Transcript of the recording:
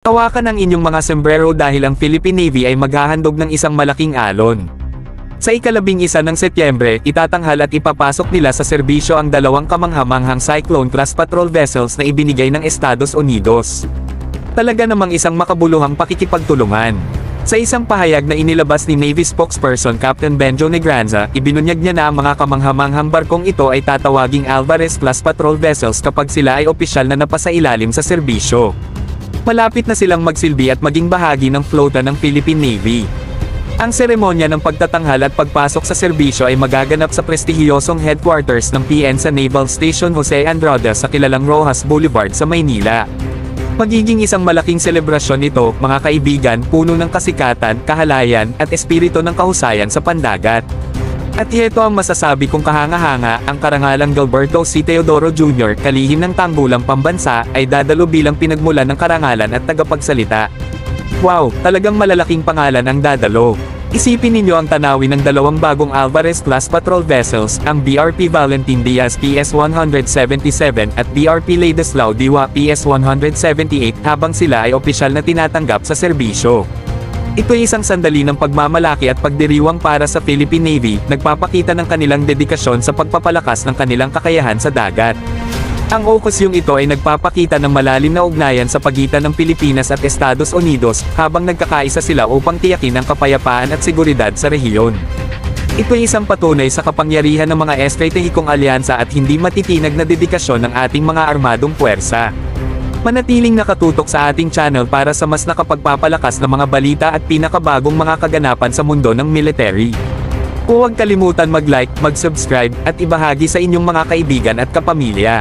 Hawakan ang inyong mga sombrero dahil ang Philippine Navy ay maghahandog ng isang malaking alon. Sa ika-11 ng Setyembre, itatanghal at ipapasok nila sa serbisyo ang dalawang kamanghamanghang Cyclone-class patrol vessels na ibinigay ng Estados Unidos. Talaga namang isang makabuluhang pakikipagtulungan. Sa isang pahayag na inilabas ni Navy spokesperson Captain Benjo Negranza, ibinunyag niya na ang mga kamanghamanghang barkong ito ay tatawaging Alvarez-class patrol vessels kapag sila ay opisyal na napasailalim sa serbisyo. Malapit na silang magsilbi at maging bahagi ng flota ng Philippine Navy. Ang seremonya ng pagtatanghal at pagpasok sa serbisyo ay magaganap sa prestihiyosong headquarters ng PN sa Naval Station Jose Andrade sa kilalang Rojas Boulevard sa Maynila. Magiging isang malaking selebrasyon ito, mga kaibigan, puno ng kasikatan, kahalayan, at espiritu ng kahusayan sa pandagat. At ito ang masasabi kong kahanga-hanga, ang karangalang Gilberto C. Teodoro Jr., kalihim ng tanggulang pambansa, ay dadalo bilang pinagmulan ng karangalan at tagapagsalita. Wow, talagang malalaking pangalan ang dadalo. Isipin ninyo ang tanawin ng dalawang bagong Alvarez-class patrol vessels, ang BRP Valentin Diaz PS-177 at BRP Ladislao Diwa PS-178 habang sila ay opisyal na tinatanggap sa serbisyo. Ito ay isang sandali ng pagmamalaki at pagdiriwang para sa Philippine Navy, nagpapakita ng kanilang dedikasyon sa pagpapalakas ng kanilang kakayahan sa dagat. Ang okusyong ito ay nagpapakita ng malalim na ugnayan sa pagitan ng Pilipinas at Estados Unidos, habang nagkakaisa sila upang tiyakin ang kapayapaan at seguridad sa rehiyon. Ito ay isang patunay sa kapangyarihan ng mga estratehikong alyansa at hindi matitinag na dedikasyon ng ating mga armadong puwersa. Manatiling nakatutok sa ating channel para sa mas nakapagpapalakas na mga balita at pinakabagong mga kaganapan sa mundo ng military. Huwag kalimutan mag-like, mag-subscribe, at ibahagi sa inyong mga kaibigan at kapamilya.